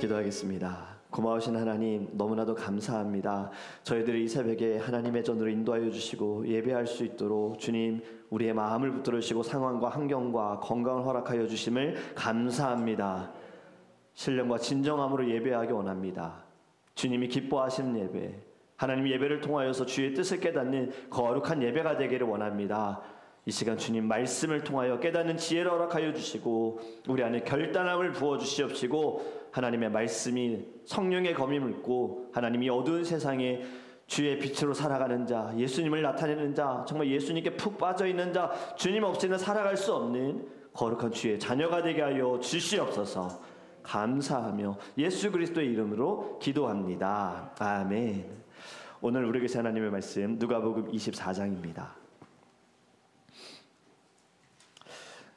기도하겠습니다. 고마우신 하나님, 너무나도 감사합니다. 저희들이 이 새벽에 하나님의 전으로 인도하여 주시고 예배할 수 있도록 주님 우리의 마음을 붙들으시고 상황과 환경과 건강을 허락하여 주심을 감사합니다. 신령과 진정함으로 예배하기 원합니다. 주님이 기뻐하시는 예배, 하나님 예배를 통하여서 주의 뜻을 깨닫는 거룩한 예배가 되기를 원합니다. 이 시간 주님 말씀을 통하여 깨닫는 지혜를 허락하여 주시고 우리 안에 결단함을 부어주시옵시고 하나님의 말씀이 성령의 검이 물고 하나님이 어두운 세상에 주의 빛으로 살아가는 자, 예수님을 나타내는 자, 정말 예수님께 푹 빠져있는 자, 주님 없이는 살아갈 수 없는 거룩한 주의 자녀가 되게 하여 주시옵소서. 감사하며 예수 그리스도의 이름으로 기도합니다. 아멘. 오늘 우리에게 주신 하나님의 말씀 누가복음 24장입니다.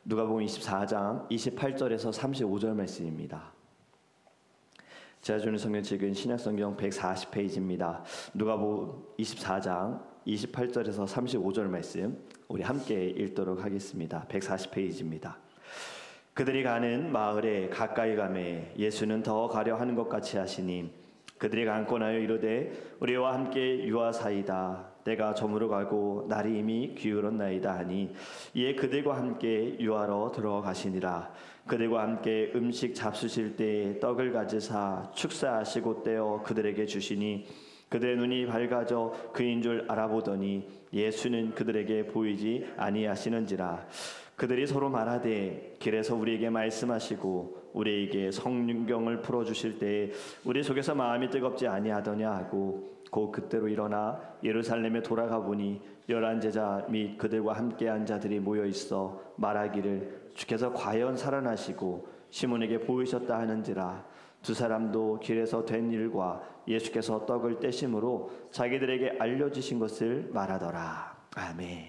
누가복음 24장 28절에서 35절 말씀입니다. 제가 주는 성경책은 신약성경 140페이지입니다. 누가복음 24장 28절에서 35절 말씀 우리 함께 읽도록 하겠습니다. 140페이지입니다. 그들이 가는 마을에 가까이 가매 예수는 더 가려 하는 것 같이 하시니 그들이 강권하여 이르되 우리와 함께 유하사이다. 때가 저물어 가고 날이 이미 기울었나이다 하니 이에 그들과 함께 유하러 들어가시니라. 그들과 함께 음식 잡수실 때에 떡을 가지사 축사하시고 떼어 그들에게 주시니 그들의 눈이 밝아져 그인 줄 알아보더니 예수는 그들에게 보이지 아니하시는지라. 그들이 서로 말하되 길에서 우리에게 말씀하시고 우리에게 성경을 풀어주실 때에 우리 속에서 마음이 뜨겁지 아니하더냐 하고 곧 그때로 일어나 예루살렘에 돌아가 보니 11 제자 및 그들과 함께한 자들이 모여있어 말하기를 주께서 과연 살아나시고 시몬에게 보이셨다 하는지라. 두 사람도 길에서 된 일과 예수께서 떡을 떼심으로 자기들에게 알려주신 것을 말하더라. 아멘.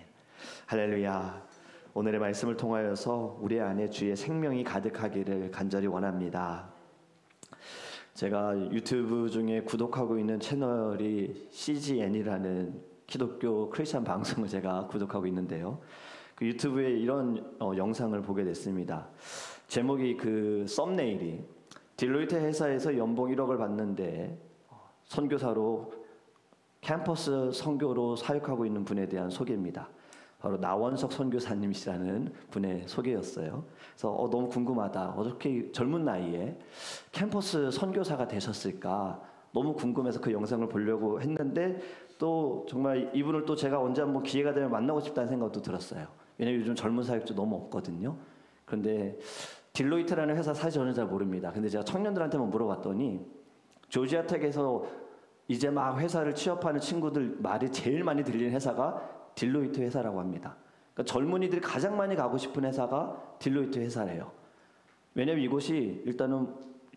할렐루야. 오늘의 말씀을 통하여서 우리 안에 주의 생명이 가득하기를 간절히 원합니다. 제가 유튜브 중에 구독하고 있는 채널이 CGN이라는 기독교 크리스찬 방송을 제가 구독하고 있는데요. 그 유튜브에 이런 영상을 보게 됐습니다. 제목이 그 썸네일이 딜로이트 회사에서 연봉 1억을 받는데 선교사로 캠퍼스 선교로 사역하고 있는 분에 대한 소개입니다. 바로 나원석 선교사님이시라는 분의 소개였어요. 그래서 너무 궁금하다. 어떻게 젊은 나이에 캠퍼스 선교사가 되셨을까? 너무 궁금해서 그 영상을 보려고 했는데 또 정말 이분을 또 제가 언제 한번 기회가 되면 만나고 싶다는 생각도 들었어요. 왜냐면 요즘 젊은 사역자 너무 없거든요. 그런데 딜로이트라는 회사 사실 저는 잘 모릅니다. 근데 제가 청년들한테만 물어봤더니 조지아텍에서 이제 막 회사를 취업하는 친구들 말이 제일 많이 들리는 회사가 딜로이트 회사라고 합니다. 그러니까 젊은이들이 가장 많이 가고 싶은 회사가 딜로이트 회사래요. 왜냐면 이곳이 일단은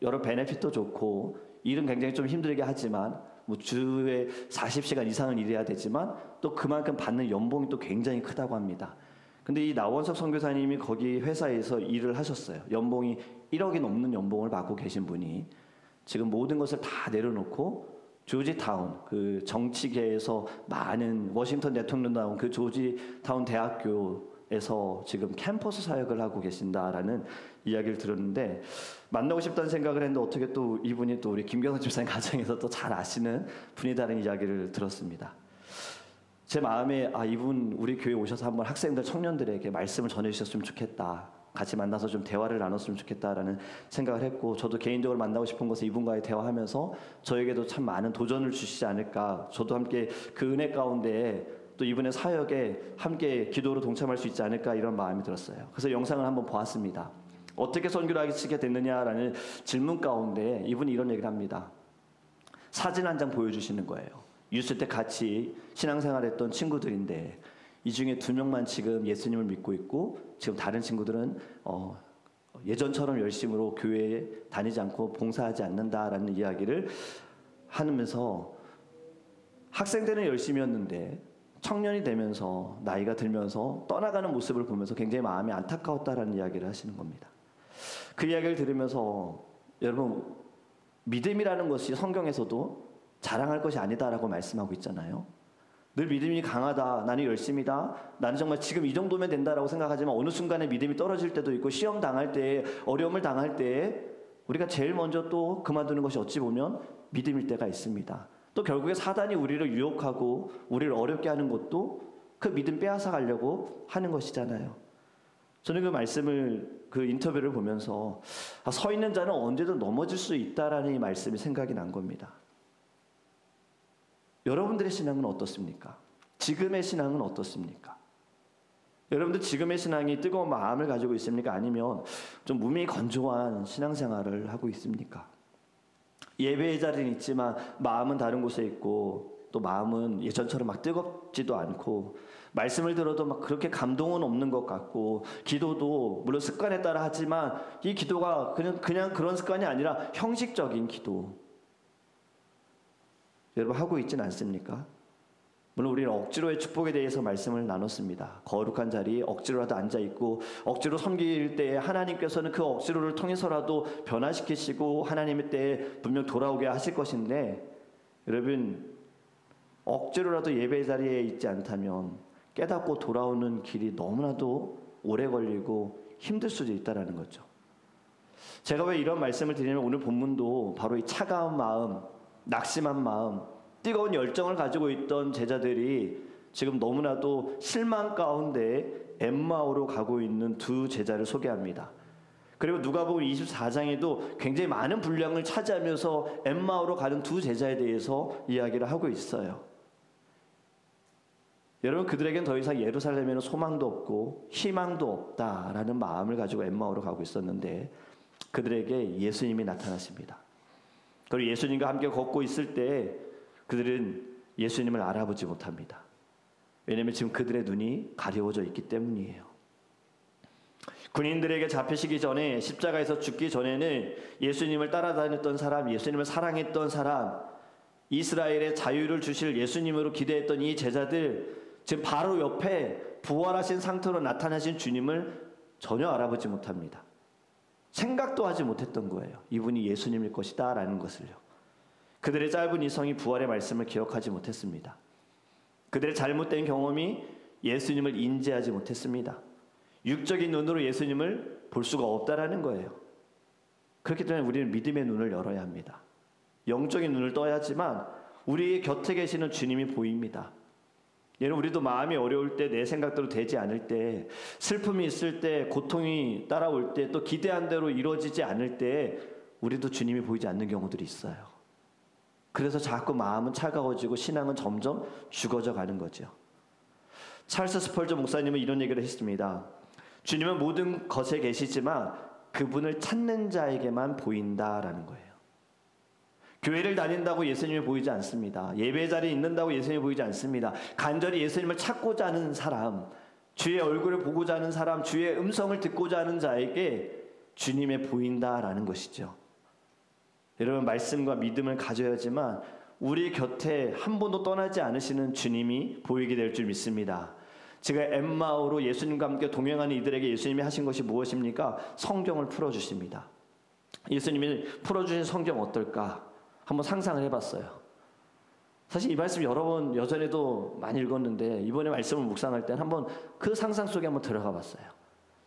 여러 베네핏도 좋고 일은 굉장히 좀 힘들게 하지만 뭐 주에 40시간 이상은 일해야 되지만 또 그만큼 받는 연봉이 또 굉장히 크다고 합니다. 근데 이 나원석 선교사님이 거기 회사에서 일을 하셨어요. 연봉이 1억이 넘는 연봉을 받고 계신 분이 지금 모든 것을 다 내려놓고 조지타운, 그 정치계에서 많은 워싱턴 대통령 나온 그 조지타운 대학교에서 지금 캠퍼스 사역을 하고 계신다라는 이야기를 들었는데 만나고 싶다는 생각을 했는데 어떻게 또 이분이 또 우리 김경선 집사님 가정에서 또 잘 아시는 분이다는 이야기를 들었습니다. 제 마음에 이분 우리 교회 오셔서 한번 학생들, 청년들에게 말씀을 전해주셨으면 좋겠다. 같이 만나서 좀 대화를 나눴으면 좋겠다라는 생각을 했고 저도 개인적으로 만나고 싶은 것은 이분과의 대화하면서 저에게도 참 많은 도전을 주시지 않을까. 저도 함께 그 은혜 가운데 또 이분의 사역에 함께 기도로 동참할 수 있지 않을까 이런 마음이 들었어요. 그래서 영상을 한번 보았습니다. 어떻게 선교를 하시게 됐느냐라는 질문 가운데 이분이 이런 얘기를 합니다. 사진 한 장 보여주시는 거예요. 유스 때 같이 신앙생활했던 친구들인데 이 중에 2명만 지금 예수님을 믿고 있고 지금 다른 친구들은 예전처럼 열심으로 교회에 다니지 않고 봉사하지 않는다라는 이야기를 하면서 학생 때는 열심히였는데 청년이 되면서 나이가 들면서 떠나가는 모습을 보면서 굉장히 마음이 안타까웠다라는 이야기를 하시는 겁니다. 그 이야기를 들으면서 여러분 믿음이라는 것이 성경에서도 자랑할 것이 아니다라고 말씀하고 있잖아요. 늘 믿음이 강하다. 나는 열심이다. 나는 정말 지금 이 정도면 된다라고 생각하지만 어느 순간에 믿음이 떨어질 때도 있고 시험 당할 때에 어려움을 당할 때에 우리가 제일 먼저 또 그만두는 것이 어찌 보면 믿음일 때가 있습니다. 또 결국에 사단이 우리를 유혹하고 우리를 어렵게 하는 것도 그 믿음 빼앗아 가려고 하는 것이잖아요. 저는 그 말씀을, 그 인터뷰를 보면서 서 있는 자는 언제든 넘어질 수 있다라는 이 말씀이 생각이 난 겁니다. 여러분들의 신앙은 어떻습니까? 지금의 신앙은 어떻습니까? 여러분들 지금의 신앙이 뜨거운 마음을 가지고 있습니까? 아니면 좀 무미 건조한 신앙생활을 하고 있습니까? 예배의 자리는 있지만 마음은 다른 곳에 있고, 또 마음은 예전처럼 막 뜨겁지도 않고, 말씀을 들어도 막 그렇게 감동은 없는 것 같고, 기도도 물론 습관에 따라 하지만 이 기도가 그냥 그런 습관이 아니라 형식적인 기도, 여러분 하고 있지는 않습니까? 물론 우리는 억지로의 축복에 대해서 말씀을 나눴습니다. 거룩한 자리에 억지로라도 앉아있고, 억지로 섬길 때에 하나님께서는 그 억지로를 통해서라도 변화시키시고 하나님의 때에 분명 돌아오게 하실 것인데, 여러분 억지로라도 예배 자리에 있지 않다면 깨닫고 돌아오는 길이 너무나도 오래 걸리고 힘들 수도 있다는 거죠. 제가 왜 이런 말씀을 드리냐면, 오늘 본문도 바로 이 차가운 마음, 낙심한 마음, 뜨거운 열정을 가지고 있던 제자들이 지금 너무나도 실망 가운데 엠마오로 가고 있는 두 제자를 소개합니다. 그리고 누가복음 24장에도 굉장히 많은 분량을 차지하면서 엠마오로 가는 두 제자에 대해서 이야기를 하고 있어요. 여러분, 그들에겐 더 이상 예루살렘에는 소망도 없고 희망도 없다라는 마음을 가지고 엠마오로 가고 있었는데, 그들에게 예수님이 나타나십니다. 그리고 예수님과 함께 걷고 있을 때 그들은 예수님을 알아보지 못합니다. 왜냐하면 지금 그들의 눈이 가려워져 있기 때문이에요. 군인들에게 잡히시기 전에, 십자가에서 죽기 전에는 예수님을 따라다녔던 사람, 예수님을 사랑했던 사람, 이스라엘의 자유를 주실 예수님으로 기대했던 이 제자들, 지금 바로 옆에 부활하신 상태로 나타나신 주님을 전혀 알아보지 못합니다. 생각도 하지 못했던 거예요. 이분이 예수님일 것이다 라는 것을요. 그들의 짧은 이성이 부활의 말씀을 기억하지 못했습니다. 그들의 잘못된 경험이 예수님을 인지하지 못했습니다. 육적인 눈으로 예수님을 볼 수가 없다라는 거예요. 그렇기 때문에 우리는 믿음의 눈을 열어야 합니다. 영적인 눈을 떠야지만 우리의 곁에 계시는 주님이 보입니다. 여러분, 우리도 마음이 어려울 때, 내 생각대로 되지 않을 때, 슬픔이 있을 때, 고통이 따라올 때, 또 기대한 대로 이루어지지 않을 때 우리도 주님이 보이지 않는 경우들이 있어요. 그래서 자꾸 마음은 차가워지고 신앙은 점점 죽어져 가는 거죠. 찰스 스펄전 목사님은 이런 얘기를 했습니다. 주님은 모든 것에 계시지만 그분을 찾는 자에게만 보인다라는 거예요. 교회를 다닌다고 예수님이 보이지 않습니다. 예배 자리에 있는다고 예수님이 보이지 않습니다. 간절히 예수님을 찾고자 하는 사람, 주의 얼굴을 보고자 하는 사람, 주의 음성을 듣고자 하는 자에게 주님이 보인다라는 것이죠. 여러분, 말씀과 믿음을 가져야지만 우리 곁에 한 번도 떠나지 않으시는 주님이 보이게 될 줄 믿습니다. 제가 엠마오로 예수님과 함께 동행하는 이들에게 예수님이 하신 것이 무엇입니까? 성경을 풀어주십니다. 예수님이 풀어주신 성경 어떨까? 한번 상상을 해봤어요. 사실 이 말씀 여러 번 여전에도 많이 읽었는데, 이번에 말씀을 묵상할 때 한번 그 상상 속에 한번 들어가 봤어요.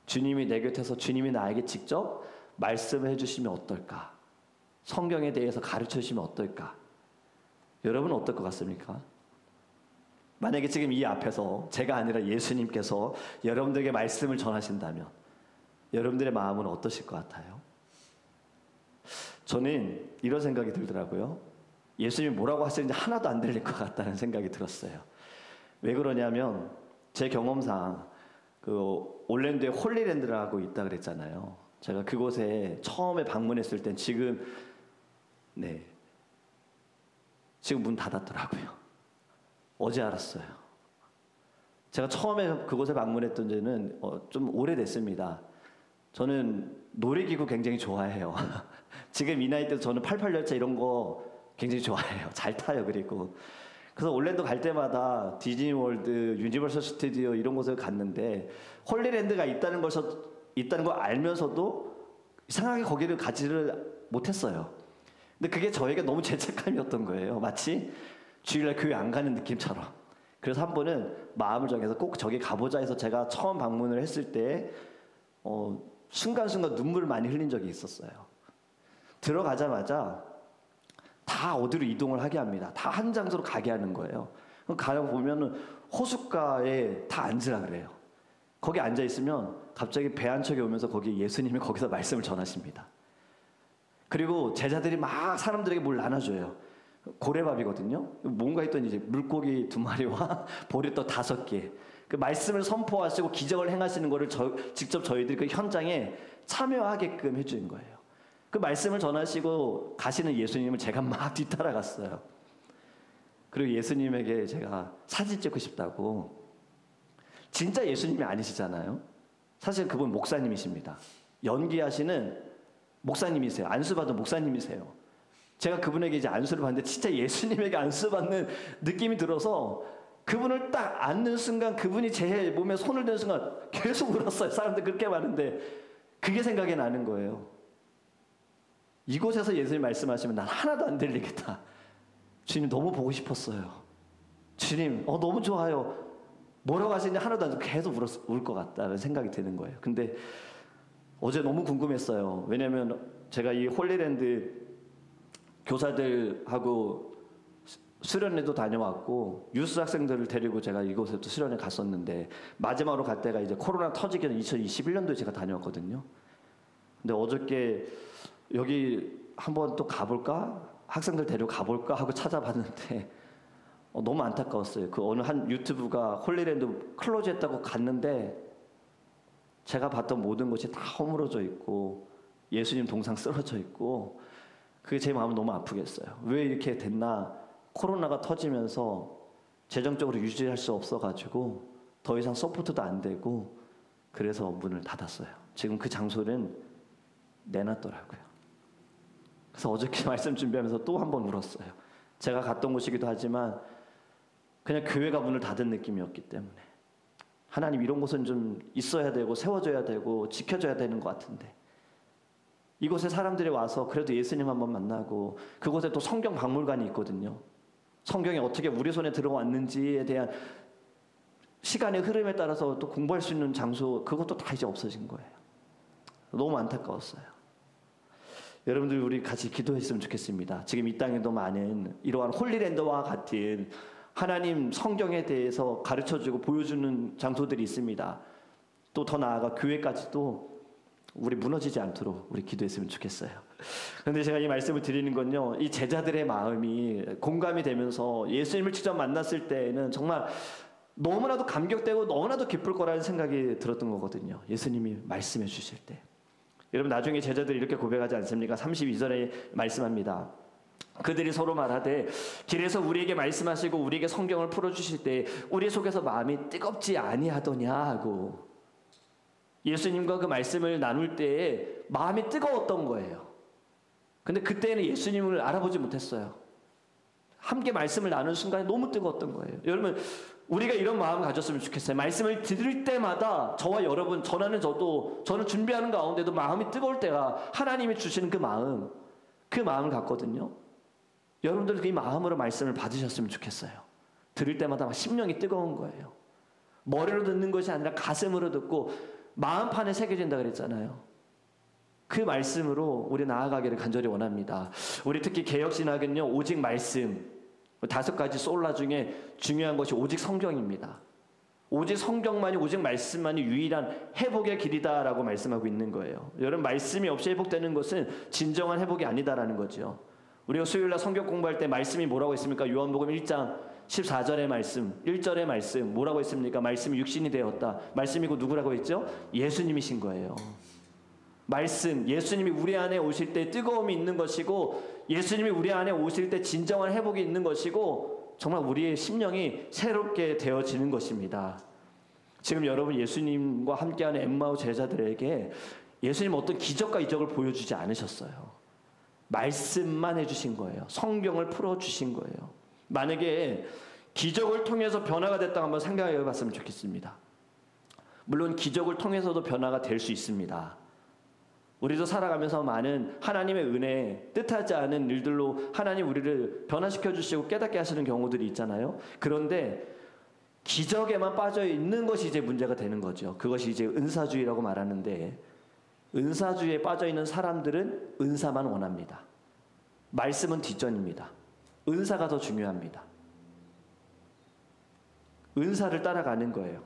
주님이 내 곁에서 주님이 나에게 직접 말씀해 주시면 어떨까? 성경에 대해서 가르쳐 주시면 어떨까? 여러분은 어떨 것 같습니까? 만약에 지금 이 앞에서 제가 아니라 예수님께서 여러분들에게 말씀을 전하신다면 여러분들의 마음은 어떠실 것 같아요? 저는 이런 생각이 들더라고요. 예수님이 뭐라고 하시는지 하나도 안 들릴 것 같다는 생각이 들었어요. 왜 그러냐면 제 경험상 그 올랜도에 홀리랜드라고 있다 그랬잖아요. 제가 그곳에 처음에 방문했을 땐 지금 문 닫았더라고요. 어제 알았어요. 제가 처음에 그곳에 방문했던 데는 좀 오래됐습니다. 저는 놀이기구 굉장히 좋아해요. 지금 이 나이 때도 저는 88열차 이런 거 굉장히 좋아해요. 잘 타요. 그래서 올랜도 갈 때마다 디즈니월드, 유니버설 스튜디오 이런 곳을 갔는데 홀리랜드가 있다는 거 알면서도 이상하게 거기를 가지를 못했어요. 근데 그게 저에게 너무 죄책감이었던 거예요. 마치 주일날 교회 안 가는 느낌처럼. 그래서 한 번은 마음을 정해서 꼭 저기 가보자 해서 제가 처음 방문을 했을 때 순간순간 눈물을 많이 흘린 적이 있었어요. 들어가자마자 다 어디로 이동을 하게 합니다. 다 한 장소로 가게 하는 거예요. 가다 보면은 호숫가에 다 앉으라 그래요. 거기 앉아 있으면 갑자기 배 한 척이 오면서 거기 예수님이 거기서 말씀을 전하십니다. 그리고 제자들이 막 사람들에게 뭘 나눠줘요. 고래밥이거든요. 뭔가 했더니 이제 물고기 2마리와 보리떡 5개. 그 말씀을 선포하시고 기적을 행하시는 거를 직접 저희들이 그 현장에 참여하게끔 해주는 거예요. 그 말씀을 전하시고 가시는 예수님을 제가 막 뒤따라갔어요. 그리고 예수님에게 제가 사진 찍고 싶다고. 진짜 예수님이 아니시잖아요. 사실 그분 목사님이십니다. 연기하시는 목사님이세요. 안수받은 목사님이세요. 제가 그분에게 이제 안수를 받는데 진짜 예수님에게 안수받는 느낌이 들어서 그분을 딱 안는 순간, 그분이 제 몸에 손을 대는 순간 계속 울었어요. 사람들 그렇게 많은데 그게 생각이 나는 거예요. 이곳에서 예수님 말씀하시면 난 하나도 안 들리겠다. 주님 너무 보고 싶었어요. 주님 너무 좋아요. 뭐라고 하시는지 하나도 안 듣고 계속 울 것 같다는 생각이 드는 거예요. 근데 어제 너무 궁금했어요. 왜냐하면 제가 이 홀리랜드 교사들하고 수련회도 다녀왔고 유스 학생들을 데리고 제가 이곳에 또 수련회 갔었는데 마지막으로 갈 때가 이제 코로나 터지기 전 2021년도에 제가 다녀왔거든요. 근데 어저께 여기 한번 또 가볼까? 학생들 데리고 가볼까? 하고 찾아봤는데 너무 안타까웠어요. 그 어느 한 유튜브가 홀리랜드 클로즈했다고 갔는데 제가 봤던 모든 것이 다 허물어져 있고 예수님 동상 쓰러져 있고 그게 제 마음을 너무 아프게 했어요. 왜 이렇게 됐나? 코로나가 터지면서 재정적으로 유지할 수 없어가지고 더 이상 서포트도 안 되고 그래서 문을 닫았어요. 지금 그 장소는 내놨더라고요. 그래서 어저께 말씀 준비하면서 또 한 번 울었어요. 제가 갔던 곳이기도 하지만 그냥 교회가 문을 닫은 느낌이었기 때문에 하나님 이런 곳은 좀 있어야 되고 세워져야 되고 지켜져야 되는 것 같은데 이곳에 사람들이 와서 그래도 예수님 한번 만나고 그곳에 또 성경 박물관이 있거든요. 성경이 어떻게 우리 손에 들어왔는지에 대한 시간의 흐름에 따라서 또 공부할 수 있는 장소 그것도 다 이제 없어진 거예요. 너무 안타까웠어요. 여러분들 우리 같이 기도했으면 좋겠습니다. 지금 이 땅에도 많은 이러한 홀리랜드와 같은 하나님 성경에 대해서 가르쳐주고 보여주는 장소들이 있습니다. 또 더 나아가 교회까지도 우리 무너지지 않도록 우리 기도했으면 좋겠어요. 그런데 제가 이 말씀을 드리는 건요, 이 제자들의 마음이 공감이 되면서 예수님을 직접 만났을 때에는 정말 너무나도 감격되고 너무나도 기쁠 거라는 생각이 들었던 거거든요. 예수님이 말씀해 주실 때. 여러분 나중에 제자들이 이렇게 고백하지 않습니까? 32절에 말씀합니다. 그들이 서로 말하되 길에서 우리에게 말씀하시고 우리에게 성경을 풀어주실 때 우리 속에서 마음이 뜨겁지 아니하더냐 하고 예수님과 그 말씀을 나눌 때에 마음이 뜨거웠던 거예요. 근데 그때는 예수님을 알아보지 못했어요. 함께 말씀을 나누는 순간에 너무 뜨거웠던 거예요. 여러분 우리가 이런 마음을 가졌으면 좋겠어요. 말씀을 들을 때마다 저와 여러분, 저는 준비하는 가운데도 마음이 뜨거울 때가 하나님이 주시는 그 마음을 갖거든요. 여러분들 이 마음으로 말씀을 받으셨으면 좋겠어요. 들을 때마다 막 심령이 뜨거운 거예요. 머리로 듣는 것이 아니라 가슴으로 듣고 마음판에 새겨진다 그랬잖아요. 그 말씀으로 우리 나아가기를 간절히 원합니다. 우리 특히 개혁신학은요, 오직 말씀, 5가지 솔라 중에 중요한 것이 오직 성경입니다. 오직 성경만이, 오직 말씀만이 유일한 회복의 길이다라고 말씀하고 있는 거예요. 여러분 말씀이 없이 회복되는 것은 진정한 회복이 아니다라는 거죠. 우리가 수요일날 성경 공부할 때 말씀이 뭐라고 했습니까? 요한복음 1장 14절의 말씀, 1절의 말씀 뭐라고 했습니까? 말씀이 육신이 되었다. 말씀이고 누구라고 했죠? 예수님이신 거예요. 말씀, 예수님이 우리 안에 오실 때 뜨거움이 있는 것이고 예수님이 우리 안에 오실 때 진정한 회복이 있는 것이고 정말 우리의 심령이 새롭게 되어지는 것입니다. 지금 여러분 예수님과 함께하는 엠마오 제자들에게 예수님 어떤 기적과 이적을 보여주지 않으셨어요. 말씀만 해주신 거예요. 성경을 풀어주신 거예요. 만약에 기적을 통해서 변화가 됐다고 한번 생각해 봤으면 좋겠습니다. 물론 기적을 통해서도 변화가 될 수 있습니다. 우리도 살아가면서 많은 하나님의 은혜, 뜻하지 않은 일들로 하나님 우리를 변화시켜 주시고 깨닫게 하시는 경우들이 있잖아요. 그런데 기적에만 빠져 있는 것이 이제 문제가 되는 거죠. 그것이 이제 은사주의라고 말하는데 은사주의에 빠져있는 사람들은 은사만 원합니다. 말씀은 뒷전입니다. 은사가 더 중요합니다. 은사를 따라가는 거예요.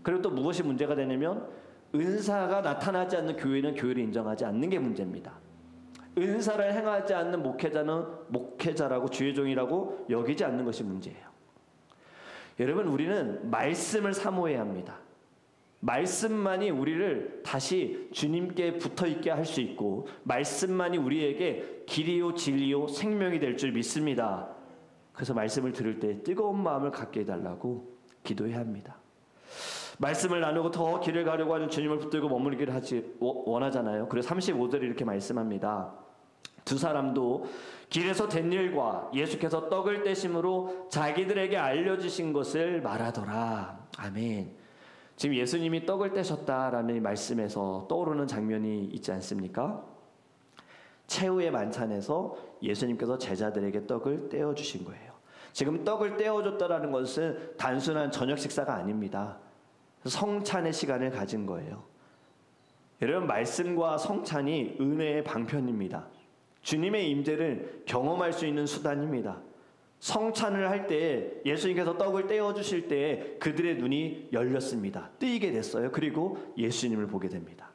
그리고 또 무엇이 문제가 되냐면 은사가 나타나지 않는 교회는 교회를 인정하지 않는 게 문제입니다. 은사를 행하지 않는 목회자는 목회자라고 주의 종이라고 여기지 않는 것이 문제예요. 여러분, 우리는 말씀을 사모해야 합니다. 말씀만이 우리를 다시 주님께 붙어있게 할 수 있고 말씀만이 우리에게 길이요 진리요 생명이 될 줄 믿습니다. 그래서 말씀을 들을 때 뜨거운 마음을 갖게 해달라고 기도해야 합니다. 말씀을 나누고 더 길을 가려고 하는 주님을 붙들고 머무르기를 원하잖아요. 그래서 35절에 이렇게 말씀합니다. 두 사람도 길에서 된 일과 예수께서 떡을 떼심으로 자기들에게 알려주신 것을 말하더라. 아멘. 지금 예수님이 떡을 떼셨다라는 이 말씀에서 떠오르는 장면이 있지 않습니까? 최후의 만찬에서 예수님께서 제자들에게 떡을 떼어주신 거예요. 지금 떡을 떼어줬다라는 것은 단순한 저녁 식사가 아닙니다. 성찬의 시간을 가진 거예요. 여러분, 말씀과 성찬이 은혜의 방편입니다. 주님의 임재를 경험할 수 있는 수단입니다. 성찬을 할 때 예수님께서 떡을 떼어주실 때 그들의 눈이 열렸습니다. 뜨이게 됐어요. 그리고 예수님을 보게 됩니다.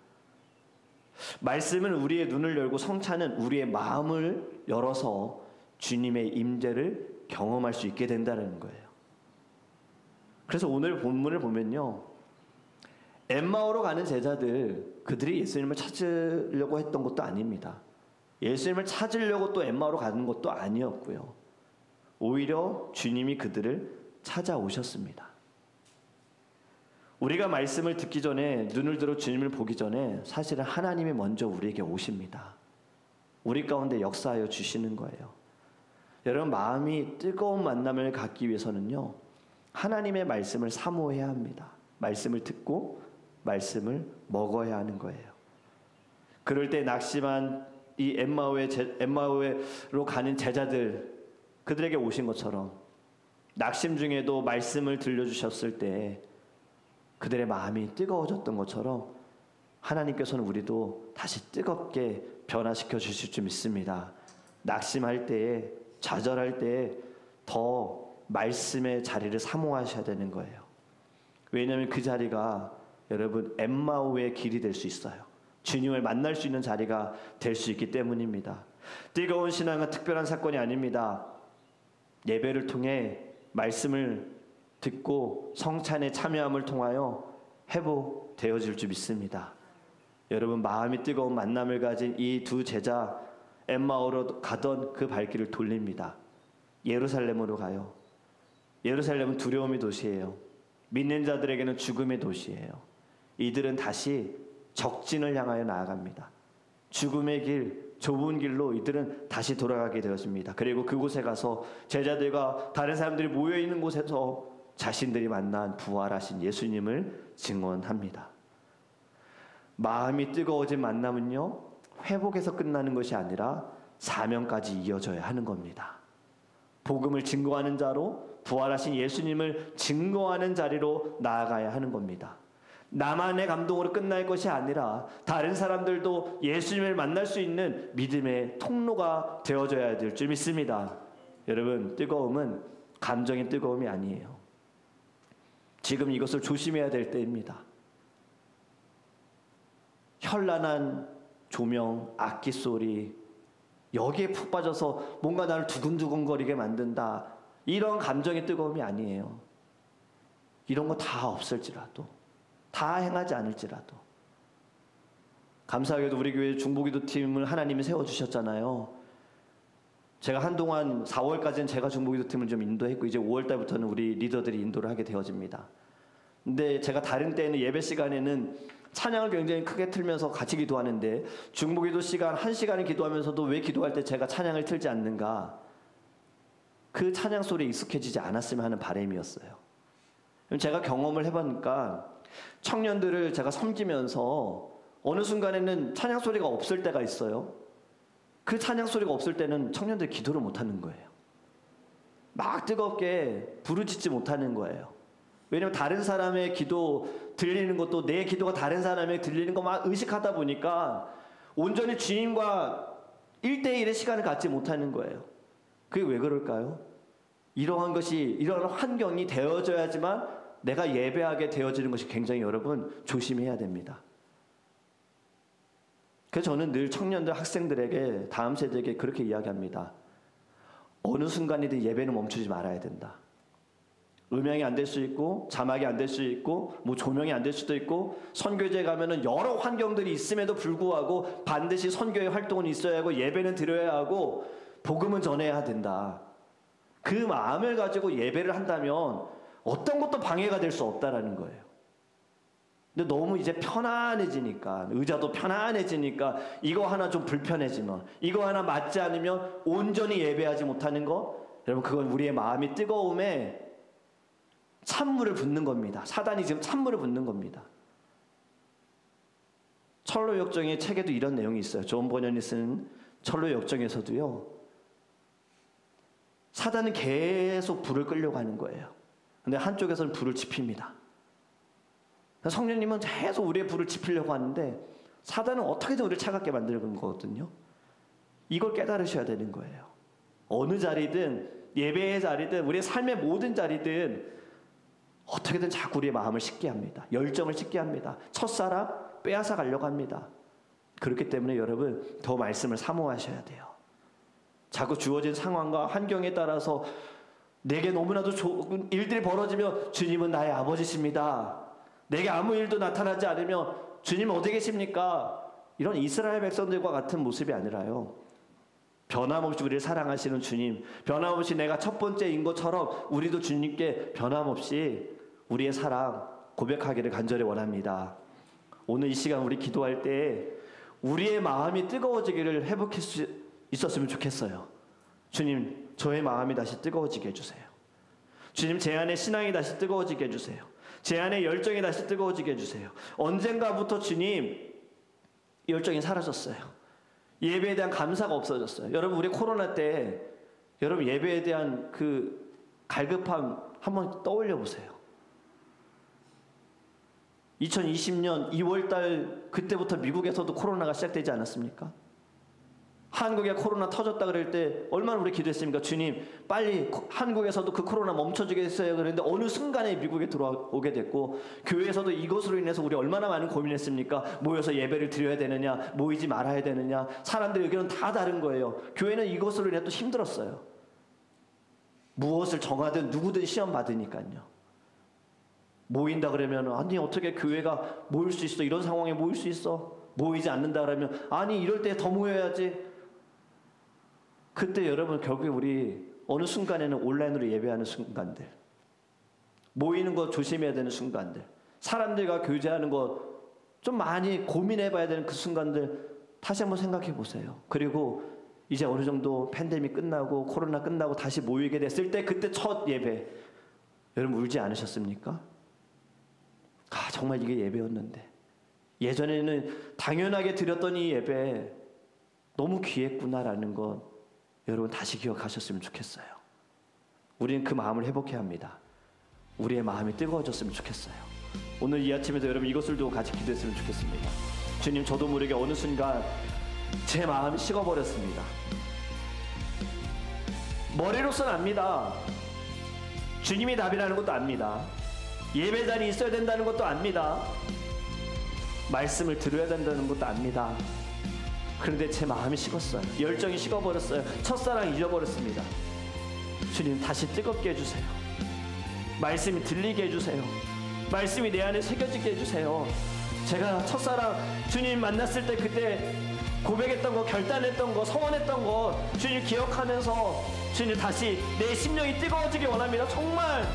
말씀은 우리의 눈을 열고 성찬은 우리의 마음을 열어서 주님의 임재를 경험할 수 있게 된다는 거예요. 그래서 오늘 본문을 보면요, 엠마오로 가는 제자들, 그들이 예수님을 찾으려고 했던 것도 아닙니다. 예수님을 찾으려고 또 엠마오로 가는 것도 아니었고요. 오히려 주님이 그들을 찾아오셨습니다. 우리가 말씀을 듣기 전에, 눈을 들어 주님을 보기 전에 사실은 하나님이 먼저 우리에게 오십니다. 우리 가운데 역사하여 주시는 거예요. 여러분, 마음이 뜨거운 만남을 갖기 위해서는요, 하나님의 말씀을 사모해야 합니다. 말씀을 듣고 말씀을 먹어야 하는 거예요. 그럴 때 낙심한 이 엠마오로 가는 제자들, 그들에게 오신 것처럼 낙심 중에도 말씀을 들려주셨을 때 그들의 마음이 뜨거워졌던 것처럼 하나님께서는 우리도 다시 뜨겁게 변화시켜 주실 줄 믿습니다. 낙심할 때에, 좌절할 때에 더 말씀의 자리를 사모하셔야 되는 거예요. 왜냐하면 그 자리가 여러분 엠마오의 길이 될 수 있어요. 주님을 만날 수 있는 자리가 될 수 있기 때문입니다. 뜨거운 신앙은 특별한 사건이 아닙니다. 예배를 통해 말씀을 듣고 성찬에 참여함을 통하여 회복되어질 줄 믿습니다. 여러분, 마음이 뜨거운 만남을 가진 이 두 제자, 엠마오로 가던 그 발길을 돌립니다. 예루살렘으로 가요. 예루살렘은 두려움의 도시예요. 믿는 자들에게는 죽음의 도시예요. 이들은 다시 적진을 향하여 나아갑니다. 죽음의 길, 좁은 길로 이들은 다시 돌아가게 되었습니다. 그리고 그곳에 가서 제자들과 다른 사람들이 모여있는 곳에서 자신들이 만난 부활하신 예수님을 증언합니다. 마음이 뜨거워진 만남은요, 회복에서 끝나는 것이 아니라 사명까지 이어져야 하는 겁니다. 복음을 증거하는 자로, 부활하신 예수님을 증거하는 자리로 나아가야 하는 겁니다. 나만의 감동으로 끝날 것이 아니라 다른 사람들도 예수님을 만날 수 있는 믿음의 통로가 되어져야 될 줄 믿습니다. 여러분, 뜨거움은 감정의 뜨거움이 아니에요. 지금 이것을 조심해야 될 때입니다. 현란한 조명, 악기 소리, 여기에 푹 빠져서 뭔가 나를 두근두근거리게 만든다, 이런 감정의 뜨거움이 아니에요. 이런 거 다 없을지라도, 다 행하지 않을지라도. 감사하게도 우리 교회 중보기도팀을 하나님이 세워주셨잖아요. 제가 한동안 4월까지는 제가 중보기도팀을 좀 인도했고 이제 5월달부터는 우리 리더들이 인도를 하게 되어집니다. 근데 제가 다른 때는 예배 시간에는 찬양을 굉장히 크게 틀면서 같이 기도하는데 중보기도 시간 1시간을 기도하면서도 왜 기도할 때 제가 찬양을 틀지 않는가, 그 찬양 소리에 익숙해지지 않았으면 하는 바람이었어요. 제가 경험을 해보니까 청년들을 제가 섬기면서 어느 순간에는 찬양 소리가 없을 때가 있어요. 그 찬양 소리가 없을 때는 청년들이 기도를 못하는 거예요. 막 뜨겁게 부르짖지 못하는 거예요. 왜냐하면 다른 사람의 기도, 들리는 것도 내 기도가 다른 사람에게 들리는 것만 의식하다 보니까 온전히 주님과 1대1의 시간을 갖지 못하는 거예요. 그게 왜 그럴까요? 이러한 환경이 되어져야지만 내가 예배하게 되어지는 것이 굉장히 여러분 조심해야 됩니다. 그래서 저는 늘 청년들, 학생들에게, 다음 세대에게 그렇게 이야기합니다. 어느 순간이든 예배는 멈추지 말아야 된다. 음향이 안 될 수 있고 자막이 안 될 수 있고 뭐 조명이 안 될 수도 있고 선교제 가면은 여러 환경들이 있음에도 불구하고 반드시 선교의 활동은 있어야 하고 예배는 드려야 하고 복음은 전해야 된다. 그 마음을 가지고 예배를 한다면 어떤 것도 방해가 될 수 없다라는 거예요. 근데 너무 이제 편안해지니까, 의자도 편안해지니까 이거 하나 좀 불편해지면, 이거 하나 맞지 않으면 온전히 예배하지 못하는 거, 여러분 그건 우리의 마음이 뜨거움에 찬물을 붓는 겁니다. 사단이 지금 찬물을 붓는 겁니다. 철로역정의 책에도 이런 내용이 있어요. 존 버년이 쓴 철로역정에서도요. 사단은 계속 불을 끌려고 하는 거예요. 근데 한쪽에서는 불을 지핍니다. 성령님은 계속 우리의 불을 지피려고 하는데 사단은 어떻게든 우리를 차갑게 만드는 거거든요. 이걸 깨달으셔야 되는 거예요. 어느 자리든, 예배의 자리든, 우리의 삶의 모든 자리든 어떻게든 자꾸 우리의 마음을 식게 합니다. 열정을 식게 합니다. 첫사랑 빼앗아 가려고 합니다. 그렇기 때문에 여러분 더 말씀을 사모하셔야 돼요. 자꾸 주어진 상황과 환경에 따라서 내게 너무나도 좋은 일들이 벌어지면 주님은 나의 아버지십니다. 내게 아무 일도 나타나지 않으면 주님 어디 계십니까? 이런 이스라엘 백성들과 같은 모습이 아니라요. 변함없이 우리를 사랑하시는 주님, 변함없이 내가 첫 번째인 것처럼 우리도 주님께 변함없이 우리의 사랑 고백하기를 간절히 원합니다. 오늘 이 시간 우리 기도할 때 우리의 마음이 뜨거워지기를 회복할 수 있었으면 좋겠어요. 주님, 저의 마음이 다시 뜨거워지게 해주세요. 주님, 제 안에 신앙이 다시 뜨거워지게 해주세요. 제 안에 열정이 다시 뜨거워지게 해주세요. 언젠가부터 주님, 열정이 사라졌어요. 예배에 대한 감사가 없어졌어요. 여러분, 우리 코로나 때 여러분 예배에 대한 그 갈급함 한번 떠올려 보세요. 2020년 2월달 그때부터 미국에서도 코로나가 시작되지 않았습니까? 한국에 코로나 터졌다 그럴 때 얼마나 우리 기도했습니까? 주님, 빨리 한국에서도 그 코로나 멈춰주게 했어요. 그랬는데 어느 순간에 미국에 들어오게 됐고, 교회에서도 이것으로 인해서 우리 얼마나 많은 고민했습니까? 모여서 예배를 드려야 되느냐, 모이지 말아야 되느냐, 사람들의 의견은 다 다른 거예요. 교회는 이것으로 인해 또 힘들었어요. 무엇을 정하든 누구든 시험 받으니까요. 모인다 그러면 아니 어떻게 교회가 모일 수 있어? 이런 상황에 모일 수 있어? 모이지 않는다 그러면 아니 이럴 때 더 모여야지. 그때 여러분 결국에 우리 어느 순간에는 온라인으로 예배하는 순간들, 모이는 거 조심해야 되는 순간들, 사람들과 교제하는 거 좀 많이 고민해봐야 되는 그 순간들 다시 한번 생각해 보세요. 그리고 이제 어느 정도 팬데믹 끝나고 코로나 끝나고 다시 모이게 됐을 때 그때 첫 예배, 여러분 울지 않으셨습니까? 아, 정말 이게 예배였는데, 예전에는 당연하게 드렸던 이 예배 너무 귀했구나라는 것 여러분 다시 기억하셨으면 좋겠어요. 우리는 그 마음을 회복해야 합니다. 우리의 마음이 뜨거워졌으면 좋겠어요. 오늘 이 아침에도 여러분 이것을 두고 같이 기도했으면 좋겠습니다. 주님, 저도 모르게 어느 순간 제 마음이 식어버렸습니다. 머리로서는 압니다. 주님이 답이라는 것도 압니다. 예배 자리에 있어야 된다는 것도 압니다. 말씀을 들어야 된다는 것도 압니다. 그런데 제 마음이 식었어요. 열정이 식어버렸어요. 첫사랑 잊어버렸습니다. 주님, 다시 뜨겁게 해주세요. 말씀이 들리게 해주세요. 말씀이 내 안에 새겨지게 해주세요. 제가 첫사랑 주님 만났을 때 그때 고백했던 거, 결단했던 거, 서원했던 거 주님 기억하면서 주님 다시 내 심령이 뜨거워지길 원합니다. 정말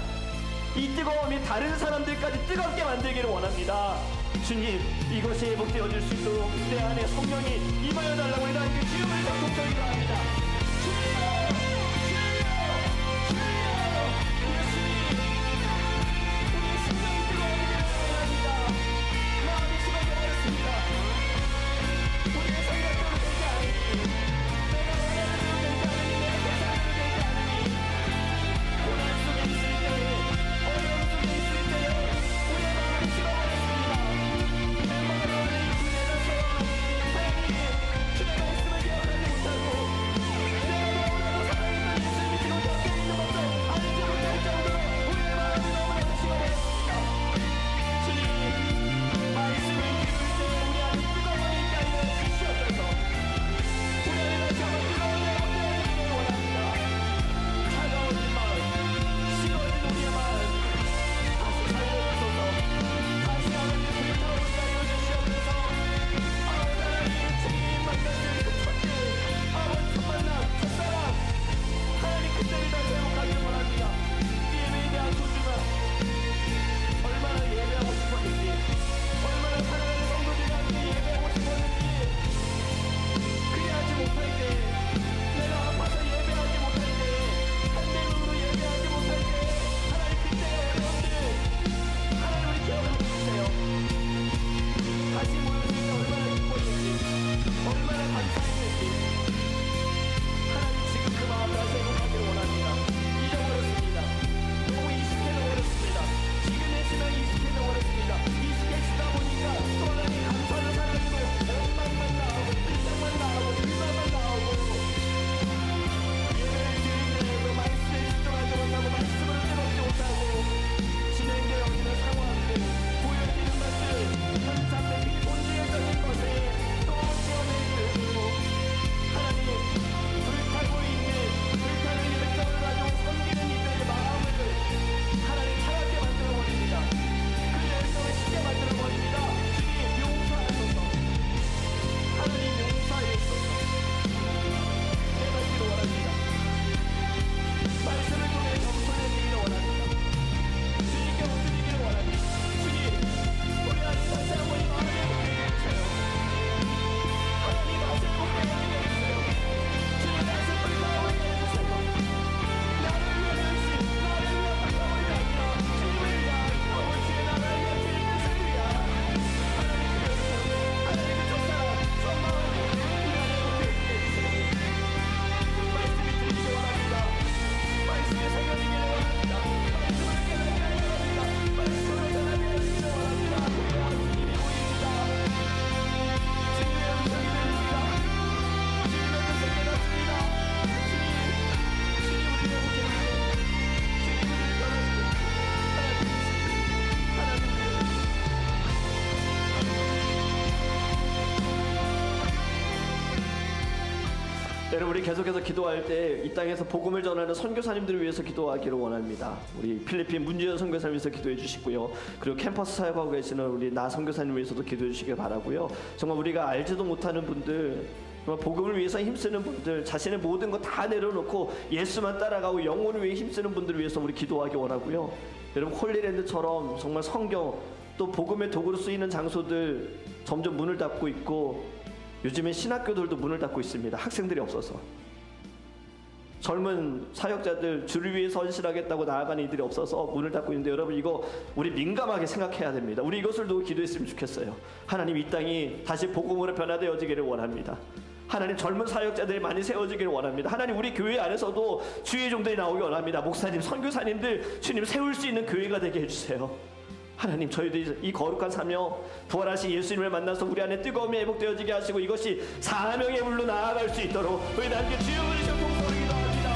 이 뜨거움이 다른 사람들까지 뜨겁게 만들기를 원합니다. 주님, 이것이 회복되어질 수 있도록 내 안에 성령이 임하여달라고 우리 하나님께 기름을 적극적으로 기도합니다. 여러분, 우리 계속해서 기도할 때 이 땅에서 복음을 전하는 선교사님들을 위해서 기도하기를 원합니다. 우리 필리핀 문지연 선교사님 위해서 기도해 주시고요. 그리고 캠퍼스 사역하고 계시는 우리 나 선교사님 위해서도 기도해 주시길 바라고요. 정말 우리가 알지도 못하는 분들, 정말 복음을 위해서 힘쓰는 분들, 자신의 모든 거 다 내려놓고 예수만 따라가고 영혼을 위해 힘쓰는 분들을 위해서 우리 기도하기 원하고요. 여러분, 홀리랜드처럼 정말 성경 또 복음의 도구로 쓰이는 장소들 점점 문을 닫고 있고, 요즘엔 신학교들도 문을 닫고 있습니다. 학생들이 없어서. 젊은 사역자들 주를 위해서 헌신하겠다고 나아가는 이들이 없어서 문을 닫고 있는데, 여러분, 이거 우리 민감하게 생각해야 됩니다. 우리 이것을 두고 기도했으면 좋겠어요. 하나님, 이 땅이 다시 복음으로 변화되어지기를 원합니다. 하나님, 젊은 사역자들이 많이 세워지기를 원합니다. 하나님, 우리 교회 안에서도 주의 종들이 나오기 원합니다. 목사님, 선교사님들, 주님 세울 수 있는 교회가 되게 해주세요. 하나님, 저희들이 이 거룩한 사명, 부활하신 예수님을 만나서 우리 안에 뜨거움이 회복되어지게 하시고 이것이 사명의 물로 나아갈 수 있도록 우리 함께 주여 부르시고 통성을 기도합니다.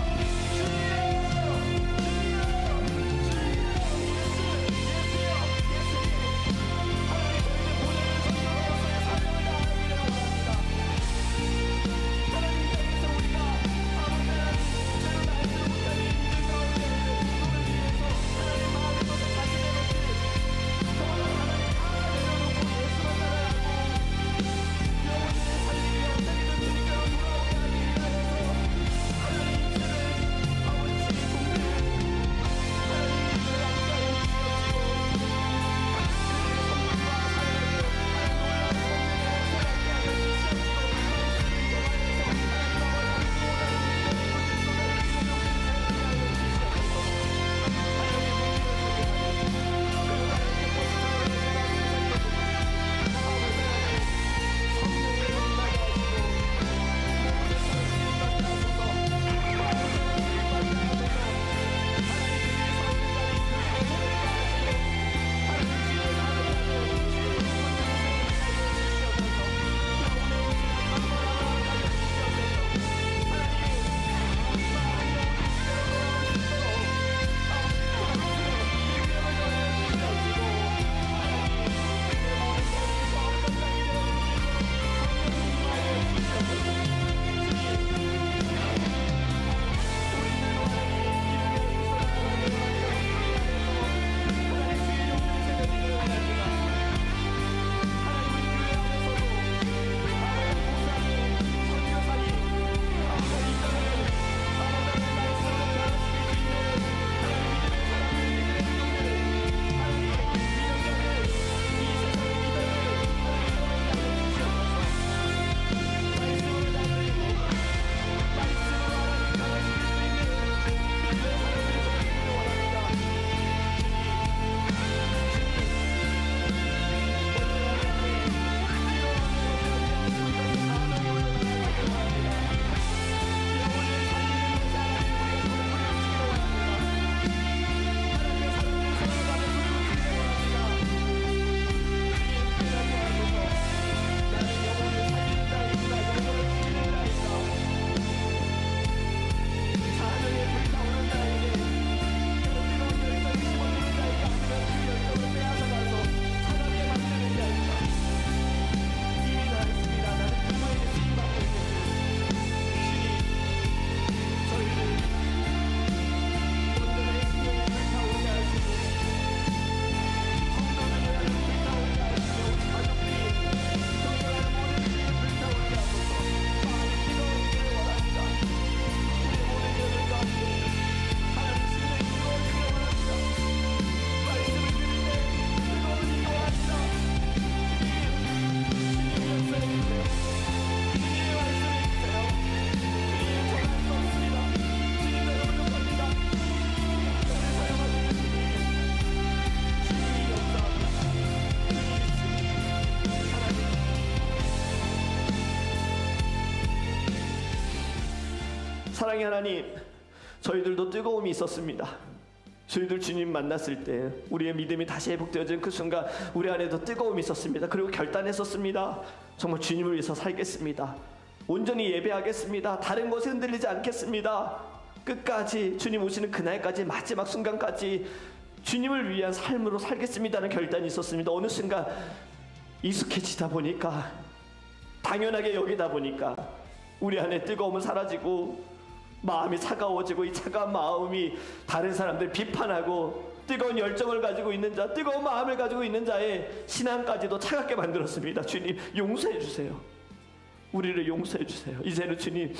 사랑의 하나님, 저희들도 뜨거움이 있었습니다. 저희들 주님 만났을 때 우리의 믿음이 다시 회복되어진 그 순간 우리 안에도 뜨거움이 있었습니다. 그리고 결단했었습니다. 정말 주님을 위해서 살겠습니다. 온전히 예배하겠습니다. 다른 것에 흔들리지 않겠습니다. 끝까지 주님 오시는 그날까지, 마지막 순간까지 주님을 위한 삶으로 살겠습니다는 결단이 있었습니다. 어느 순간 익숙해지다 보니까, 당연하게 여기다 보니까 우리 안에 뜨거움은 사라지고 마음이 차가워지고, 이 차가운 마음이 다른 사람들 비판하고 뜨거운 열정을 가지고 있는 자, 뜨거운 마음을 가지고 있는 자의 신앙까지도 차갑게 만들었습니다. 주님, 용서해 주세요. 우리를 용서해 주세요. 이제는 주님,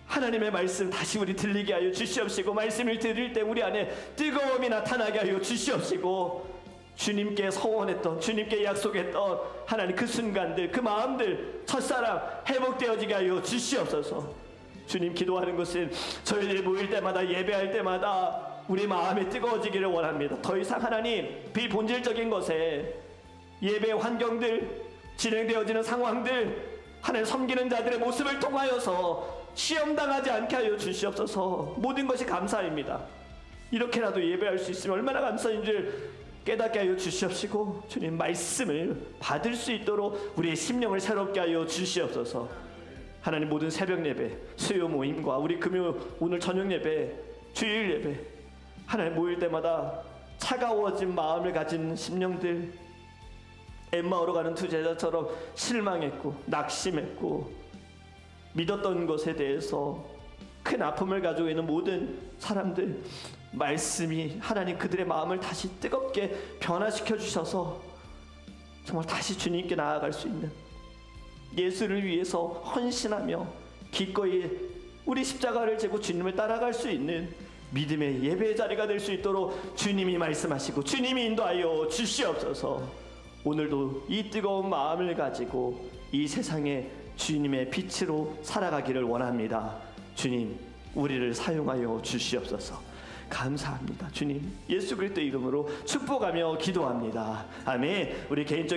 하나님의 말씀 다시 우리 들리게 하여 주시옵시고, 말씀을 들을 때 우리 안에 뜨거움이 나타나게 하여 주시옵시고, 주님께 서원했던, 주님께 약속했던 하나님 그 순간들, 그 마음들, 첫사랑 회복되어지게 하여 주시옵소서. 주님, 기도하는 것은 저희들이 모일 때마다, 예배할 때마다 우리 마음이 뜨거워지기를 원합니다. 더 이상 하나님, 비본질적인 것에 예배 환경들, 진행되어지는 상황들, 하나님 섬기는 자들의 모습을 통하여서 시험당하지 않게 하여 주시옵소서. 모든 것이 감사입니다. 이렇게라도 예배할 수 있으면 얼마나 감사인 줄 깨닫게 하여 주시옵시고, 주님 말씀을 받을 수 있도록 우리의 심령을 새롭게 하여 주시옵소서. 하나님, 모든 새벽 예배, 수요 모임과 우리 금요 오늘 저녁 예배, 주일 예배, 하나님 모일 때마다 차가워진 마음을 가진 심령들, 엠마오로 가는 두 제자처럼 실망했고 낙심했고 믿었던 것에 대해서 큰 아픔을 가지고 있는 모든 사람들, 말씀이 하나님 그들의 마음을 다시 뜨겁게 변화시켜 주셔서 정말 다시 주님께 나아갈 수 있는, 예수를 위해서 헌신하며 기꺼이 우리 십자가를 지고 주님을 따라갈 수 있는 믿음의 예배의 자리가 될 수 있도록 주님이 말씀하시고 주님이 인도하여 주시옵소서. 오늘도 이 뜨거운 마음을 가지고 이 세상에 주님의 빛으로 살아가기를 원합니다. 주님, 우리를 사용하여 주시옵소서. 감사합니다. 주님, 예수 그리스도 이름으로 축복하며 기도합니다. 아멘. 우리 개인적